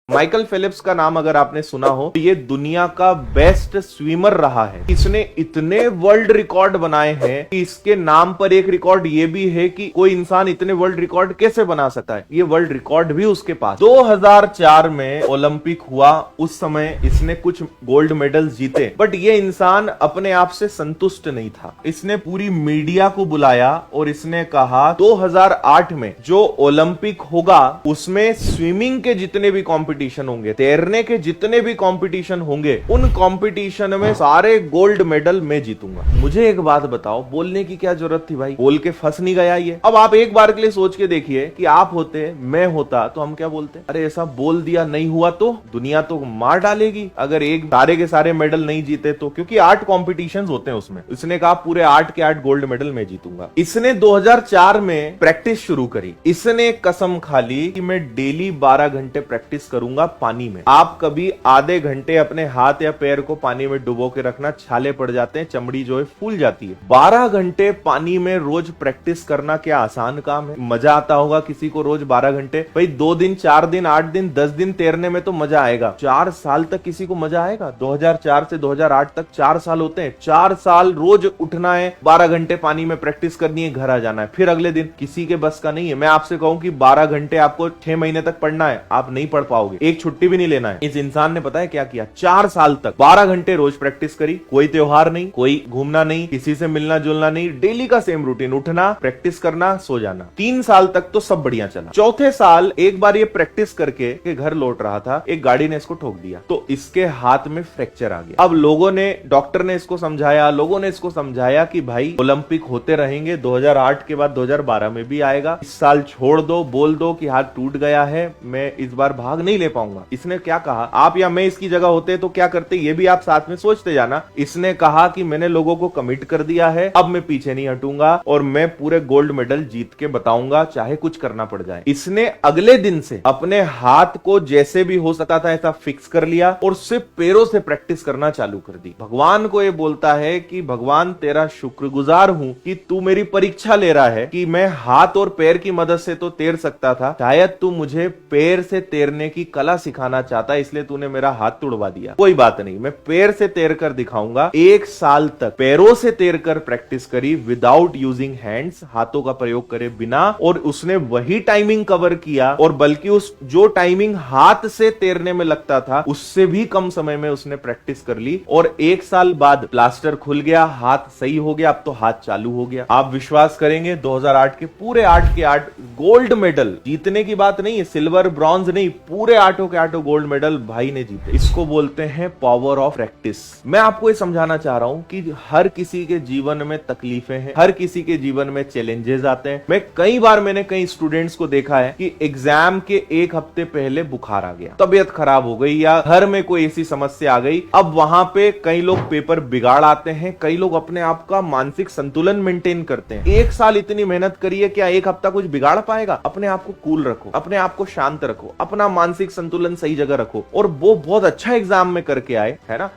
Michael Phelps का नाम अगर आपने सुना हो तो ये दुनिया का बेस्ट स्विमर रहा है। इसने इतने वर्ल्ड रिकॉर्ड बनाए हैं कि इसके नाम पर एक रिकॉर्ड ये भी है कि कोई इंसान इतने वर्ल्ड रिकॉर्ड कैसे बना सकता है। ये वर्ल्ड रिकॉर्ड भी उसके पास। 2004 में ओलंपिक हुआ, उस समय इसने कुछ गोल्ड मेडल जीते, बट ये इंसान अपने आप से संतुष्ट नहीं था। इसने पूरी मीडिया को बुलाया और इसने कहा 2008 में जो ओलंपिक होगा उसमें स्विमिंग के जितने भी कॉम्पिटिशन होंगे, तैरने के जितने भी कंपटीशन होंगे, उन कंपटीशन में सारे गोल्ड मेडल मैं जीतूंगा। मुझे एक बात बताओ, बोलने की क्या जरूरत थी भाई? बोल के फंस नहीं गया ये? अब आप एक बार के लिए सोच के देखिए कि आप होते, मैं होता, तो हम क्या बोलते? अरे ऐसा बोल दिया, नहीं हुआ तो दुनिया तो मार डालेगी अगर एक सारे के सारे मेडल नहीं जीते तो, क्योंकि 8 कॉम्पिटिशन होते हैं उसमें। इसने कहा पूरे 8 के 8 गोल्ड मेडल मैं जीतूंगा। इसने 2004 में प्रैक्टिस शुरू करी। इसने कसम खा ली कि मैं डेली 12 घंटे प्रैक्टिस करूंगा पानी में। आप कभी आधे घंटे अपने हाथ या पैर को पानी में डुबो के रखना, छाले पड़ जाते हैं, चमड़ी जो है फूल जाती है। 12 घंटे पानी में रोज प्रैक्टिस करना क्या आसान काम है? मजा आता होगा किसी को रोज 12 घंटे? भाई 2 दिन, 4 दिन, 8 दिन, 10 दिन तैरने में तो मजा आएगा। 4 साल तक किसी को मजा आएगा? 2004 से 2008 तक 4 साल होते हैं। 4 साल रोज उठना है, 12 घंटे पानी में प्रैक्टिस करनी है, घर आ जाना है, फिर अगले दिन। किसी के बस का नहीं है। मैं आपसे कहूं कि 12 घंटे आपको 6 महीने तक पढ़ना है, आप नहीं पढ़ पाओगे। एक छुट्टी भी नहीं लेना है। इस इंसान ने पता है क्या किया? 4 साल तक 12 घंटे रोज प्रैक्टिस करी। कोई त्योहार नहीं, कोई घूमना नहीं, किसी से मिलना जुलना नहीं, डेली का सेम रूटीन, उठना, प्रैक्टिस करना, सो जाना। 3 साल तक तो सब बढ़िया चला। चौथे साल एक बार ये प्रैक्टिस करके के घर लौट रहा था, एक गाड़ी ने इसको ठोक दिया, तो इसके हाथ में फ्रैक्चर आ गया। अब लोगों ने, डॉक्टर ने इसको समझाया, लोगों ने इसको समझाया कि भाई ओलंपिक होते रहेंगे, 2008 के बाद 2012 में भी आएगा, इस साल छोड़ दो, बोल दो कि हाथ टूट गया है, मैं इस बार भाग नहीं ले पाऊंगा। इसने क्या कहा? आप या मैं इसकी जगह होते तो क्या करते, ये भी आप साथ में सोचते जाना। इसने कहा कि मैंने लोगों को कमिट कर दिया है, अब मैं पीछे नहीं हटूंगा और मैं पूरे गोल्ड मेडल जीत के बताऊंगा, चाहे कुछ करना पड़ जाए। इसने अगले दिन से अपने हाथ को जैसे भी हो सकता था ऐसा फिक्स कर लिया और सिर्फ पैरों से प्रैक्टिस करना चालू कर दी। भगवान को ये बोलता है कि भगवान तेरा शुक्रगुजार हूं कि तू मेरी परीक्षा ले रहा है कि मैं हाथ और पैर की मदद से तो तैर सकता था, शायद तू मुझे पैर से तैरने की कला सिखाना चाहता, इसलिए तूने मेरा हाथ तुड़वा दिया। कोई बात नहीं, मैं पैर से तैर कर दिखाऊंगा। 1 साल तक पैरों से तैर कर प्रैक्टिस करी, विदाउट यूजिंग हैंड्स, हाथों का प्रयोग करे बिना, और उसने वही टाइमिंग कवर किया, और बल्कि उस जो टाइमिंग हाथ से तैरने में लगता था उससे भी कम समय में उसने प्रैक्टिस कर ली, और 1 साल बाद प्लास्टर खुल गया, हाथ सही हो गया, अब तो हाथ चालू हो गया। आप विश्वास करेंगे 2008 के पूरे 8 के 8 गोल्ड मेडल, जीतने की बात नहीं है, सिल्वर ब्रॉन्ज नहीं, पूरे 8 के 8 गोल्ड मेडल भाई ने जीते। इसको बोलते हैं पावर ऑफ प्रैक्टिस। मैं आपको ये समझाना चाह रहा हूं कि हर किसी के जीवन में तकलीफें हैं, हर किसी के जीवन में चैलेंजेस आते हैं। मैंने कई स्टूडेंट्स को देखा है कि एग्जाम के 1 हफ्ते पहले बुखार आ गया, तबीयत खराब हो गई, या घर में कोई ऐसी समस्या आ गई। अब वहां पे कई लोग पेपर बिगाड़ आते हैं, कई लोग अपने आप का मानसिक संतुलन मेंटेन करते हैं। 1 साल इतनी मेहनत करिए, क्या 1 हफ्ता कुछ बिगाड़ पाएगा? अपने आप को कूल रखो, अपने आप को शांत रखो, अपना मानसिक संतुलन सही जगह रखो, और वो बहुत अच्छा एग्जाम में करके आए, है ना।